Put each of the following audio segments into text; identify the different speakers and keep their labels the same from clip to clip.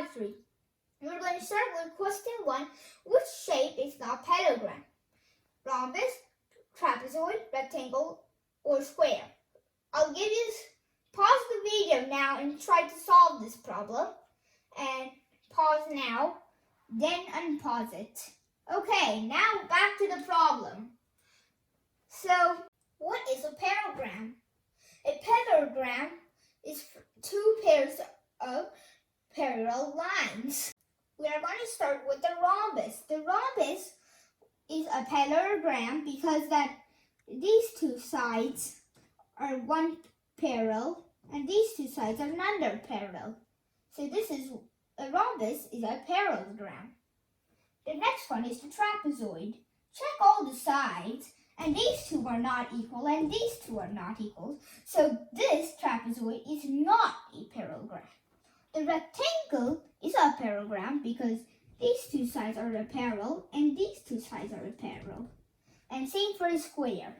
Speaker 1: Part 3. We're going to start with question 1. Which shape is not parallelogram? Rhombus, trapezoid, rectangle, or square? I'll give you, pause the video now and try to solve this problem. And pause now, then unpause it. Okay, now back to the problem. So, what is a parallelogram? A parallelogram is two pairs of parallel lines. We are going to start with the rhombus. The rhombus is a parallelogram because that these two sides are one parallel and these two sides are another parallel. So this is a rhombus is a parallelogram. The next one is the trapezoid. Check all the sides and these two are not equal and these two are not equal. So this trapezoid is not a parallelogram. The rectangle is a parallelogram because these two sides are a parallel and these two sides are a parallel. And same for a square.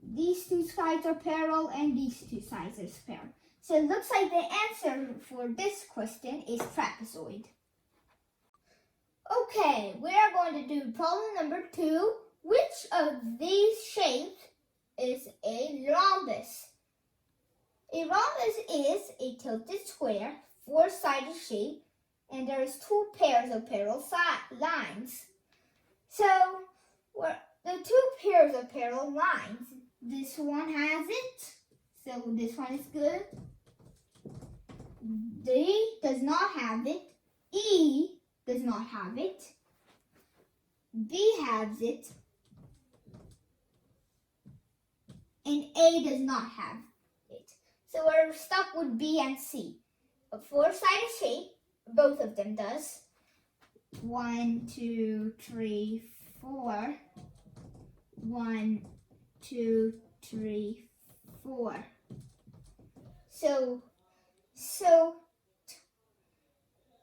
Speaker 1: These two sides are parallel and these two sides are parallel. So it looks like the answer for this question is trapezoid. Okay, we are going to do problem number 2. Which of these shapes is a rhombus? A rhombus is a tilted square, four-sided shape, and there is two pairs of parallel lines. So, the two pairs of parallel lines, this one has it, so this one is good. D does not have it. E does not have it. B has it. And A does not have it. So we're stuck with B and C. A four-sided shape, both of them does. 1, 2, 3, 4. 1, 2, 3, 4. So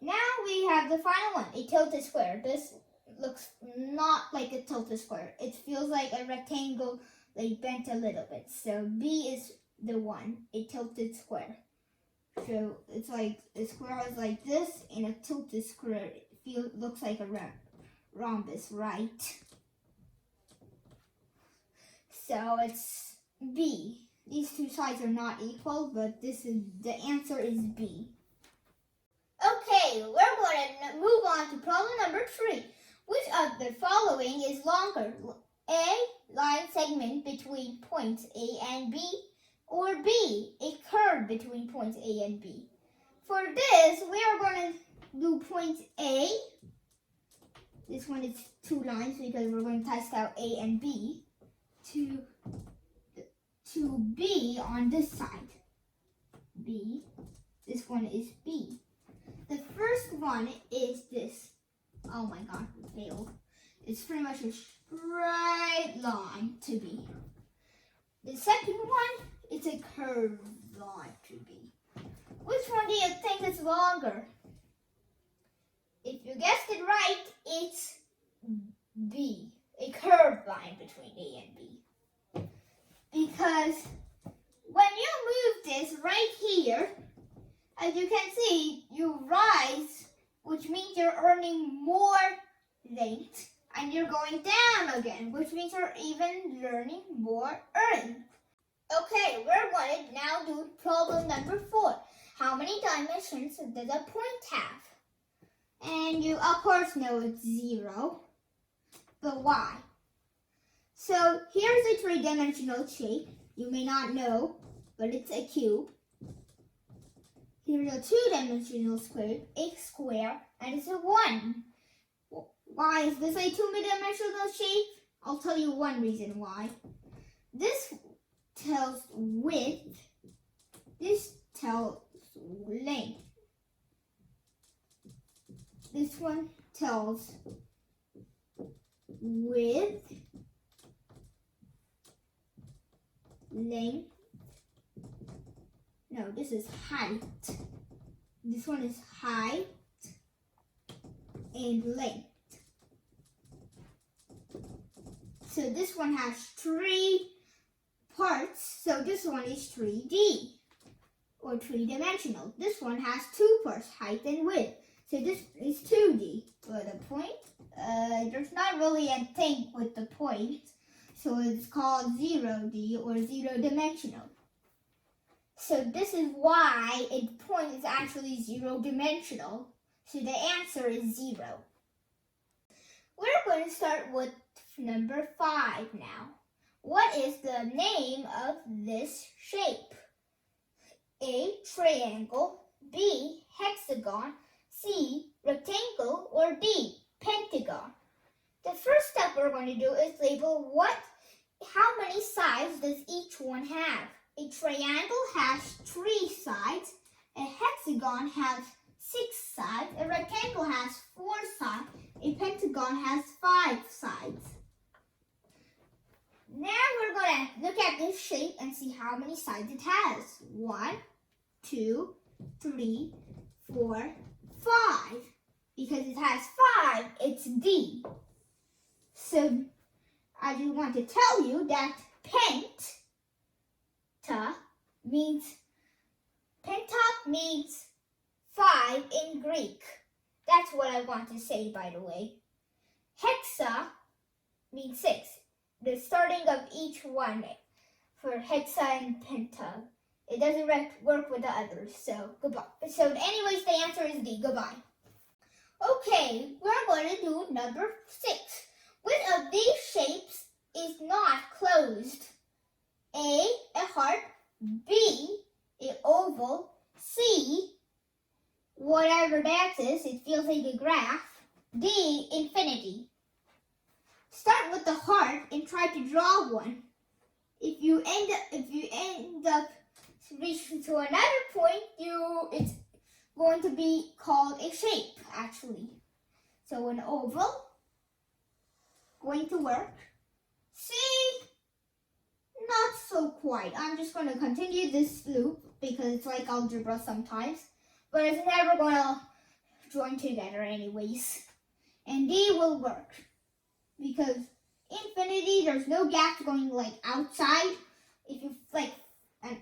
Speaker 1: now we have the final one, a tilted square. This looks not like a tilted square. It feels like a rectangle, like bent a little bit. So B is the one, a tilted square. So it's like a square is like this, and a tilted square looks like a rhombus, right? So it's B. These two sides are not equal, but the answer is B. Okay, we're going to move on to problem number 3. Which of the following is longer? A, line segment between points A and B, or B, a curve between points A and B. For this, we are going to do point A. This one is two lines because we're going to test out A and B to B on this side. B. This one is B. The first one is this. Oh my god, we failed. It's pretty much a straight line to B. The second one is a curved line to B. Which one do you think is longer? If you guessed it right, it's B, a curved line between A and B. Because when you move this right here, as you can see, you rise, which means you're earning more length, and you're going down again, which means you're even learning more earning. Okay, we're going to now do problem number 4. How many dimensions does a point have? And you, of course, know it's 0. But why? So here's a three-dimensional shape. You may not know, but it's a cube. Here's a two-dimensional square, a square, and it's a 1. Why is this a two-dimensional shape? I'll tell you one reason why. This tells width. This tells length. This one tells width, length. No, this is height. This one is height and length. So this one has 3 parts. So this one is 3D or 3-dimensional. This one has 2 parts, height and width. So this is 2D. For the point, there's not really a thing with the point. So it's called 0D or zero dimensional. So this is why a point is actually zero dimensional. So the answer is 0. We're going to start with number 5 now. What is the name of this shape? A, triangle, B, hexagon, C, rectangle, or D, pentagon. The first step we're going to do is label how many sides does each one have. A triangle has 3 sides, a hexagon has 6 sides, a rectangle has 4 sides, a pentagon has 5 sides. Now we're going to look at this shape and see how many sides it has. 1, 2, 3, 4, 5. Because it has 5, it's D. So I just want to tell you that penta means 5 in Greek. That's what I want to say, by the way. Hexa means 6. The starting of each one for hexa and penta. It doesn't work with the others, so goodbye. So anyways, the answer is D. Goodbye. Okay, we're going to do number 6. Which of these shapes is not closed? A heart, B, an oval, C, whatever that is, it feels like a graph, D, infinity. Start with the heart and try to draw one. If you end up reaching to another point, it's going to be called a shape, actually. So an oval, going to work. C, not so quite. I'm just going to continue this loop because it's like algebra sometimes, but it's never going to join together anyways. And D will work because infinity, there's no gaps going like outside. If you and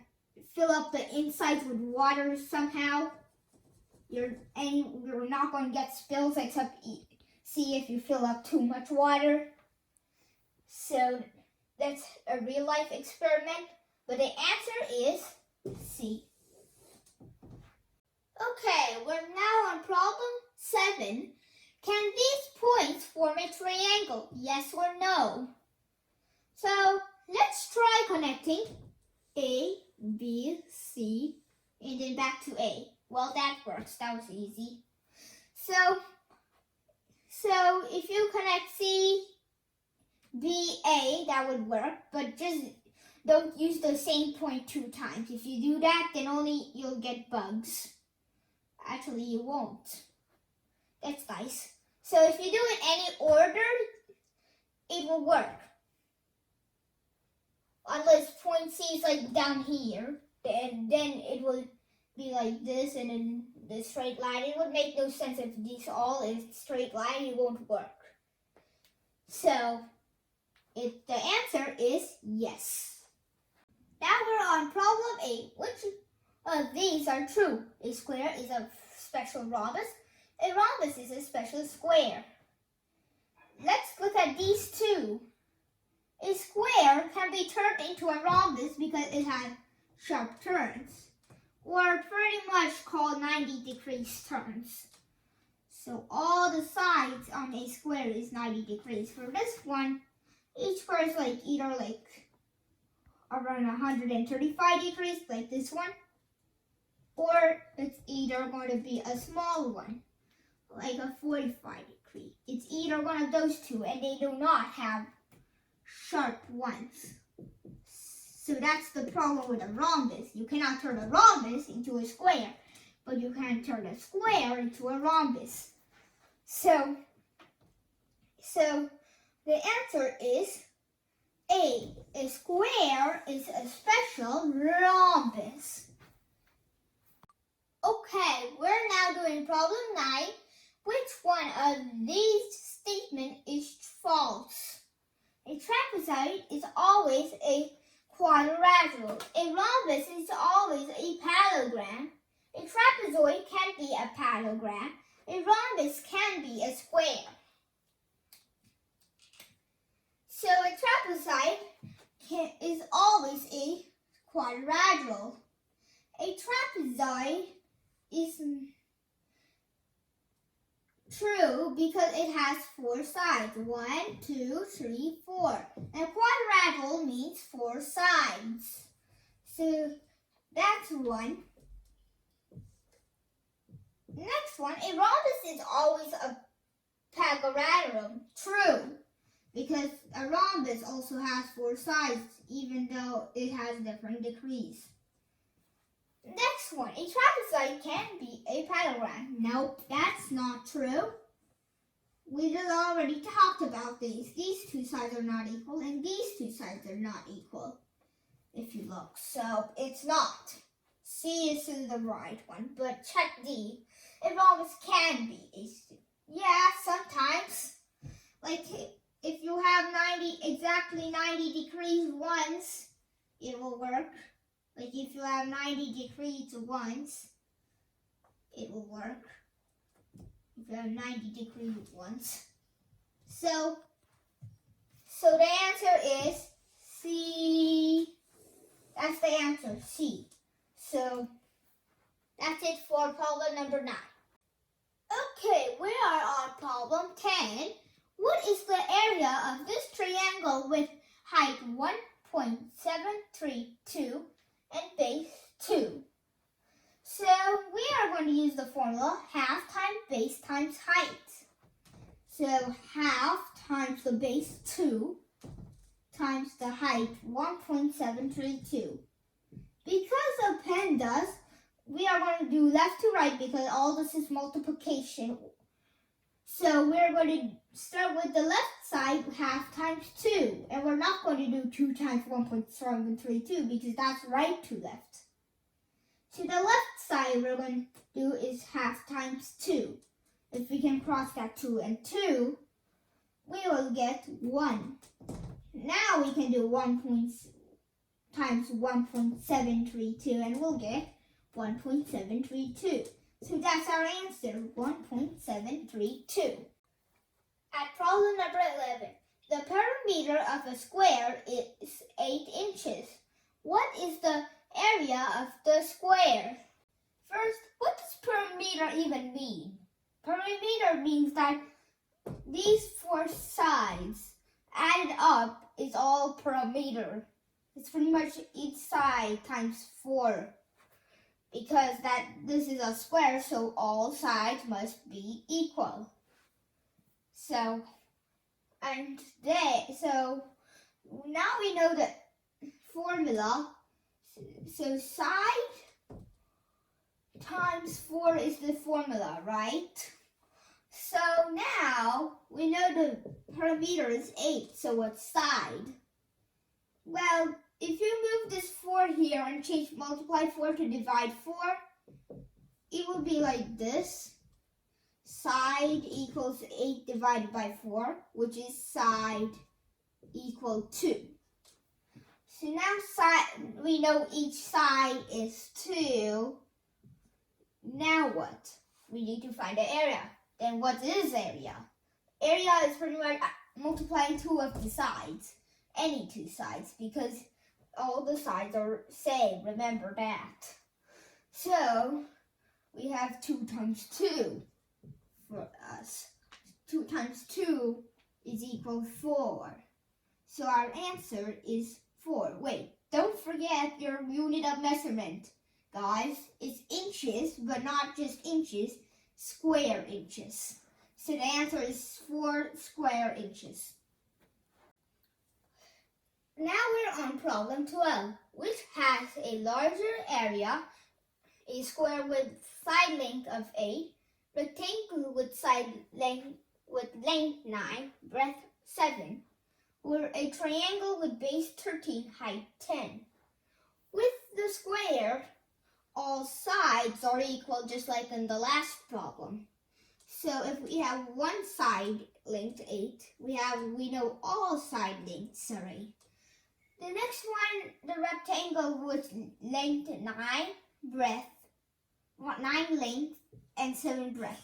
Speaker 1: fill up the insides with water somehow, you're not going to get spills except see if you fill up too much water. So that's a real life experiment, but the answer is C. Okay, we're now on problem 7. Can these points form a triangle? Yes or no? So let's try connecting A, B, C, and then back to A. Well, that works. That was easy. So if you connect C, B, A, that would work, but just don't use the same point 2 times. If you do that, then only you'll get bugs. Actually, you won't. That's nice. So if you do it any order, it will work. Unless point C is like down here, then it will be like this and then the straight line. It would make no sense if these all is straight line, it won't work. So the answer is yes. Now we're on problem 8. Which of these are true? A square is a special rhombus. A rhombus is a special square. Let's look at these two. A square can be turned into a rhombus because it has sharp turns, or pretty much called 90-degree turns. So all the sides on a square is 90 degrees. For this one, each square is either around 135 degrees, like this one, or it's either going to be a small one, like a 45 degree. It's either one of those two, and they do not have sharp ones. So that's the problem with a rhombus. You cannot turn a rhombus into a square, but you can turn a square into a rhombus. So the answer is A. A square is a special rhombus. Okay, we're now doing problem 9. Which one of these statements is false? A trapezoid is always a quadrilateral. A rhombus is always a parallelogram. A trapezoid can be a parallelogram. a rhombus can be a square. So a trapezoid is always a quadrilateral. A trapezoid is true because it has 4 sides. 1, 2, 3, 4. And quadrilateral means 4 sides. So that's one. Next one, a rhombus is always a parallelogram. True, because a rhombus also has 4 sides, even though it has different degrees. Next one, a trapezoid can be a parallelogram. Nope, that's not true. We just already talked about these. These 2 sides are not equal, and these 2 sides are not equal, if you look. So it's not. C is the right one, but check D. A rhombus can be a yeah, sometimes. Like if you have exactly 90 degrees once, it will work. Like if you have 90 degrees once, it will work. If you have 90 degrees once. So the answer is C. That's the answer, C. So that's it for problem number 9. Okay, we are on problem 10. What is the area of this triangle with height 1.732 and base 2? So we are going to use the formula half times base times height. So half times the base 2 times the height 1.732. Because of pandas, we are going to do left to right because all this is multiplication. So we're going to start with the left side, half times 2. And we're not going to do 2 times 1.732 because that's right to left. So the left side we're going to do is half times 2. If we can cross that 2 and 2, we will get 1. Now we can do 1 times 1.732 and we'll get 1.732. So that's our answer, 1.732. At problem number 11, the perimeter of a square is 8 inches. What is the area of the square? First, what does perimeter even mean? Perimeter means that these 4 sides added up is all perimeter. It's pretty much each side times 4. Because this is a square, so all sides must be equal. So now we know the formula. So side times 4 is the formula, right? So now we know the perimeter is 8. So what's side? Well, if you move this 4 here and multiply 4 to divide 4, it will be like this. Side equals 8 divided by 4, which is side equal 2. So now we know each side is 2. Now what? We need to find the area. Then what is area? Area is pretty much multiplying 2 of the sides. Any 2 sides, because all the sides are same. Remember that. So we have 2 times 2 for us. 2 times 2 is equal 4. So our answer is 4. Wait, don't forget your unit of measurement. Guys, it's inches, but not just inches, square inches. So the answer is 4 square inches. Now we're on problem 12, which has a larger area, a square with side length of 8, rectangle with side length with length 9, breadth 7, or a triangle with base 13, height 10. With the square, all sides are equal just like in the last problem. So if we have one side length 8, we know all side lengths are 8. The next one, the rectangle with length 9, breadth 9 length and 7 breadth.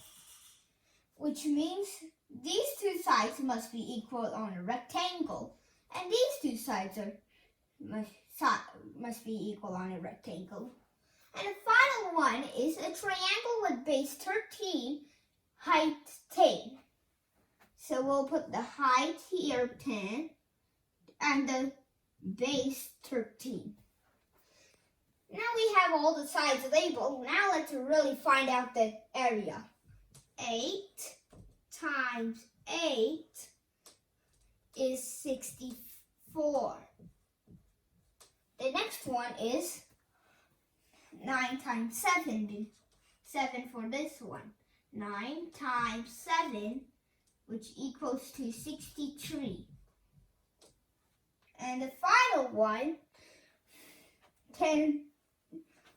Speaker 1: which means these two sides must be equal on a rectangle, and these two sides must be equal on a rectangle. And the final one is a triangle with base 13, height 10. So we'll put the height here 10 and the base 13. Now we have all the sides labeled. Now let's really find out the area. 8 times 8 is 64. The next one is 9 times 7. 7 for this one. 9 times 7, which equals to 63. And the final one, 10.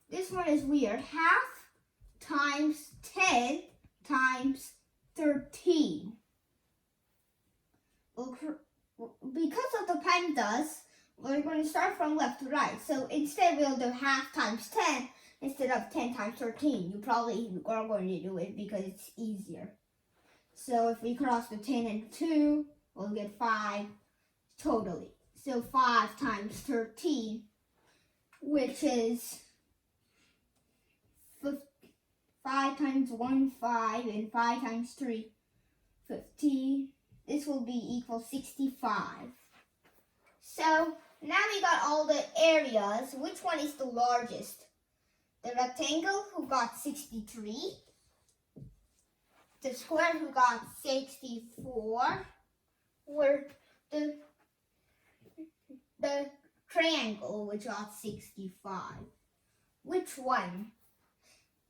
Speaker 1: This one is weird. Half times 10 times 13. Because of the pandas, we're going to start from left to right. So instead we'll do half times 10 instead of 10 times 13. You probably are going to do it because it's easier. So if we cross the 10 and 2, we'll get 5 totally. So 5 times 13, which is 5 times 1, 5, and 5 times 3, 15. This will be equal 65. So now we got all the areas. Which one is the largest? The rectangle, who got 63. The square, who got 64. Or the triangle, which got 65. Which one?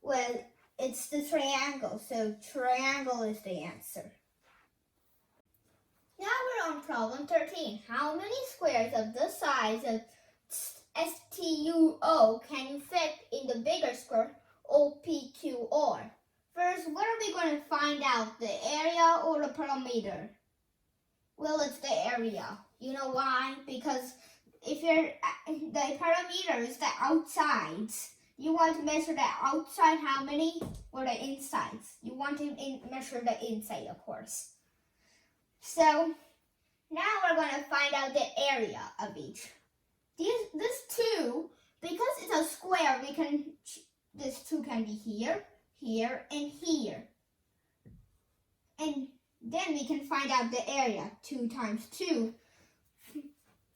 Speaker 1: Well, it's the triangle, so triangle is the answer. Now we're on problem 13. How many squares of the size of STUO can you fit in the bigger square OPQR? First, what are we going to find out, the area or the perimeter? Well, it's the area. You know why? Because if the perimeter is the outsides, you want to measure the outside how many, or the insides? You want to measure the inside, of course. So now we're going to find out the area of each. This 2, because it's a square, this 2 can be here, here, and here. And then we can find out the area. 2 times 2,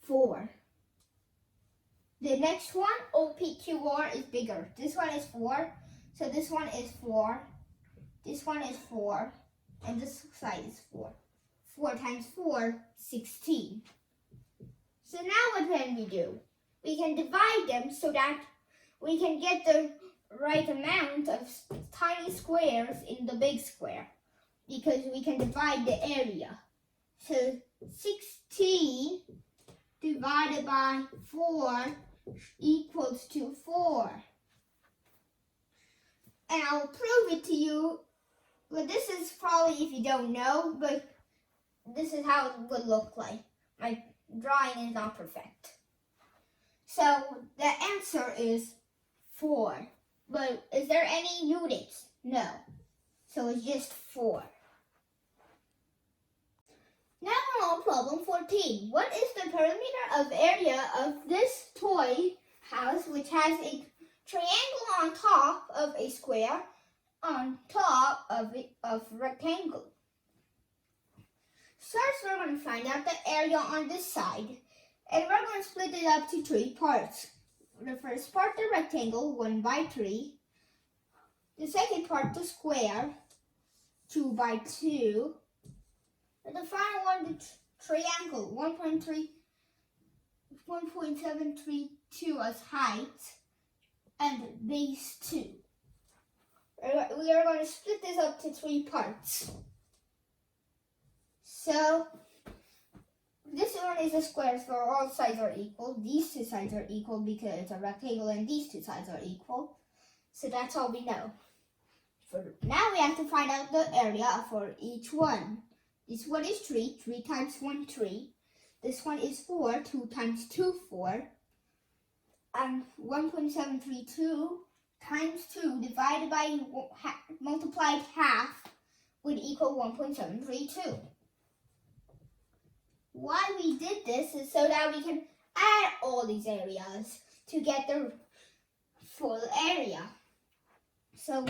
Speaker 1: 4. The next one, OPQR, is bigger. This one is 4, so this one is 4. This one is 4, and this side is 4. 4 times 4, 16. So now what can we do? We can divide them so that we can get the right amount of tiny squares in the big square, because we can divide the area. So 16 divided by 4 equals to 4. And I'll prove it to you. Well, this is probably if you don't know, but this is how it would look like. My drawing is not perfect. So the answer is 4. But is there any units? No. So it's just 4. Now we're on problem 14. What is the perimeter of area of this toy house, which has a triangle on top of a square on top of a rectangle? First, we're going to find out the area on this side, and we're going to split it up to 3 parts. The first part, the rectangle, 1 by 3. The second part, the square, 2 by 2. And the final one, the triangle, 1.732 as height and base 2. We are going to split this up to 3 parts. So this one is a square, so all sides are equal. These 2 sides are equal because it's a rectangle, and these 2 sides are equal. So that's all we know. Now we have to find out the area for each one. This one is 3. 3 times 1, 3. This one is 4. 2 times 2, 4. And 1.732 times 2 divided by multiplied half, would equal 1.732. Why we did this is so that we can add all these areas to get the full area. So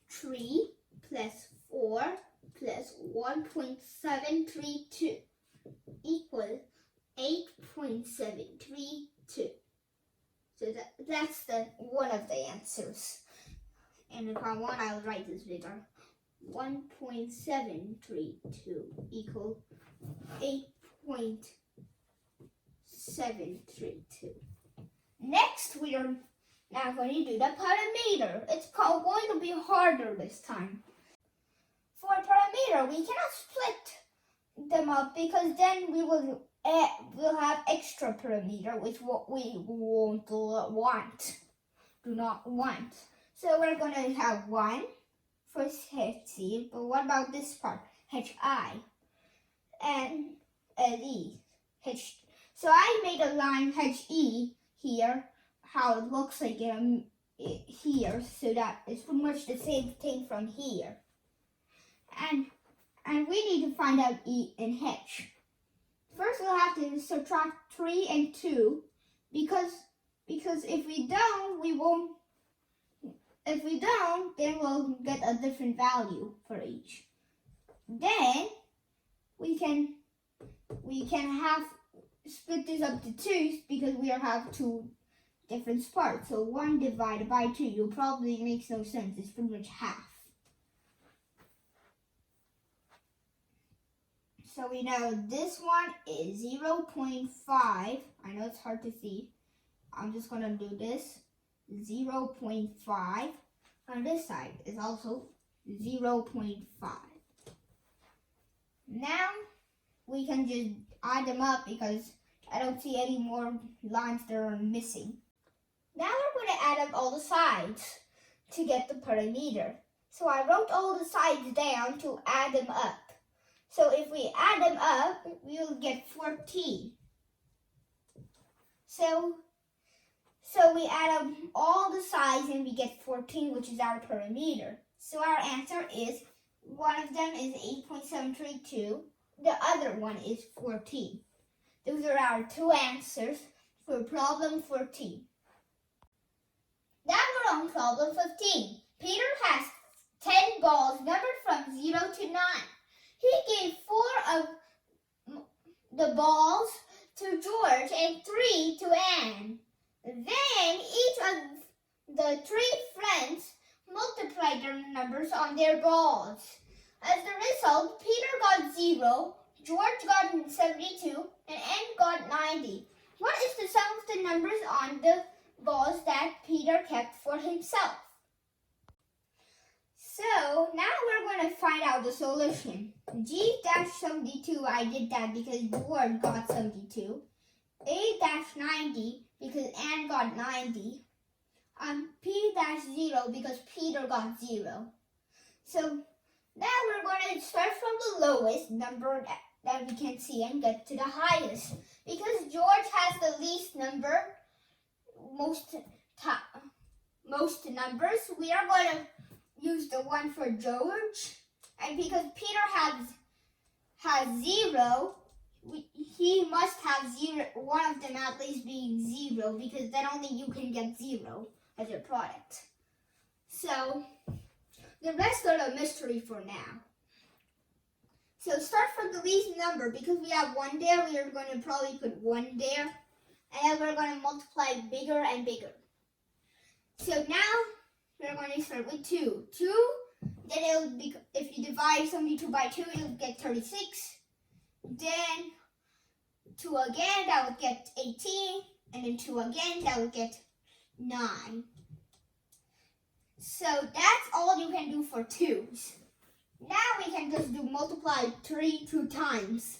Speaker 1: 3 plus 4 plus 1.732 equals 8.732. So that's one of the answers. And if I want, I'll write this bigger. 1.732 equals 8.732. Next, we are now going to do the perimeter. It's going to be harder this time. For a perimeter, we cannot split them up because then we'll have extra perimeter, which what we won't do not want. So we're going to have 1 for HC, but what about this part? HI and LE. So I made a line HE here, how it looks like here, so that it's pretty much the same thing from here. And we need to find out E and H. First we'll have to subtract 3 and 2 because if we don't, then we'll get a different value for each. Then we can split this up to 2 because we have 2 different parts. So 1 divided by 2, you'll probably makes no sense. It's pretty much half. So we know this one is 0.5. I know it's hard to see. I'm just going to do this. 0.5. On this side is also 0.5. Now we can just add them up because I don't see any more lines that are missing. Now we're going to add up all the sides to get the perimeter. So I wrote all the sides down to add them up. So if we add them up, we'll get 14. So we add up all the sides and we get 14, which is our perimeter. So our answer is, one of them is 8.732. The other one is 14. Those are our 2 answers for problem 14. Now we're on problem 15. Peter has 10 balls numbered from 0 to 9. He gave 4 of the balls to George and 3 to Anne. Then each of the 3 friends multiplied their numbers on their balls. As the result, Peter got 0, George got 72, and Anne got 90. What is the sum of the numbers on the balls that Peter kept for himself? So now we're going to find out the solution. G-72, I did that because George got 72. A-90 because Anne got 90. P-0 because Peter got 0. So now we're going to start from the lowest number that we can see and get to the highest. Because George has the least number, most numbers, we are going to use the 1 for George. And because Peter has 0, he must have 0, one of them at least being 0, because then only you can get 0 as your product. So the rest are a mystery for now. So start from the least number. Because we have 1 there, we are going to probably put 1 there. And then we're going to multiply bigger and bigger. So now we're going to start with 2. 2, then it'll be, if you divide 72 by 2, you'll get 36. Then 2 again, that would get 18. And then 2 again, that would get 9. So that's all you can do for 2's. Now we can just do multiply 3 2 times,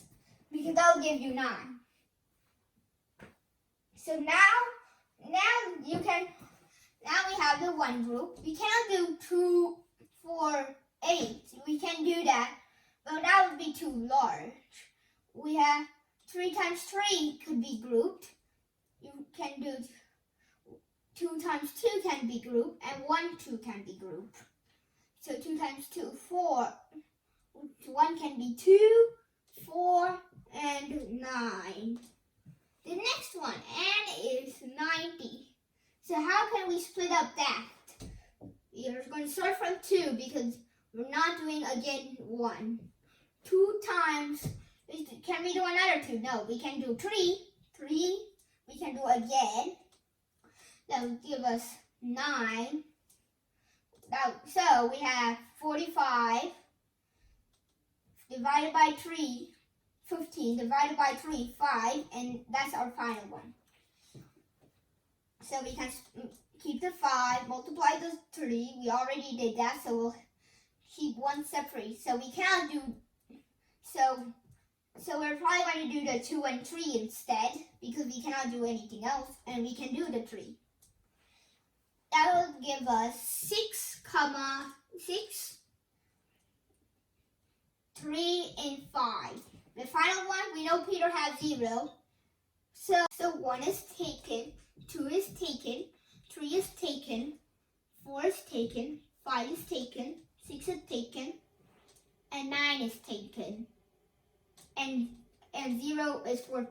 Speaker 1: because that'll give you 9. So now we have the 1 group. We cannot do 2, 4, 8. We can do that, but that would be too large. We have 3 times 3 could be grouped. You can do 2 times 2 can be grouped, and 1 2 can be grouped. So 2 times 2, 4. 1 can be 2, 4, and 9. The next one, n is 90. So how can we split up that? We are going to start from 2 because we're not doing again 1. 2 times, can we do another 2? No, we can do 3. 3, we can do again. That will give us 9. So we have 45 divided by 3, 15 divided by 3, 5, and that's our final one. So we can keep the 5, multiply the 3. We already did that, so we'll keep 1 separate. So we cannot do, so we're probably going to do the 2 and 3 instead, because we cannot do anything else, and we can do the 3. That will give us 6, 3, and 5. The final one, we know Peter has 0. So 1 is taken, 2 is taken, 3 is taken, 4 is taken, 5 is taken, 6 is taken, and 9 is taken. And 0 is for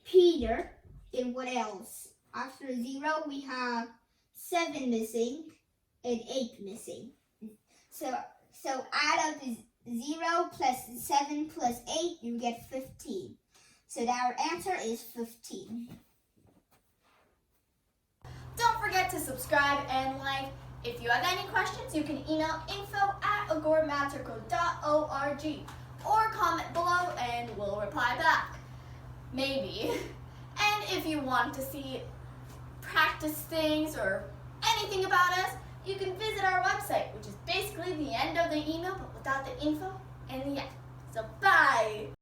Speaker 1: Peter. Then what else? After 0, we have 7 missing and 8 missing. So add up the 0 plus 7 plus 8, you get 15. So our answer is 15.
Speaker 2: Don't forget to subscribe and like. If you have any questions, you can email info@agoramastercode.org or comment below and we'll reply back. Maybe. And if you want to see practice things or anything about us, you can visit our website, which is basically the end of the email but without the info and the end. So bye!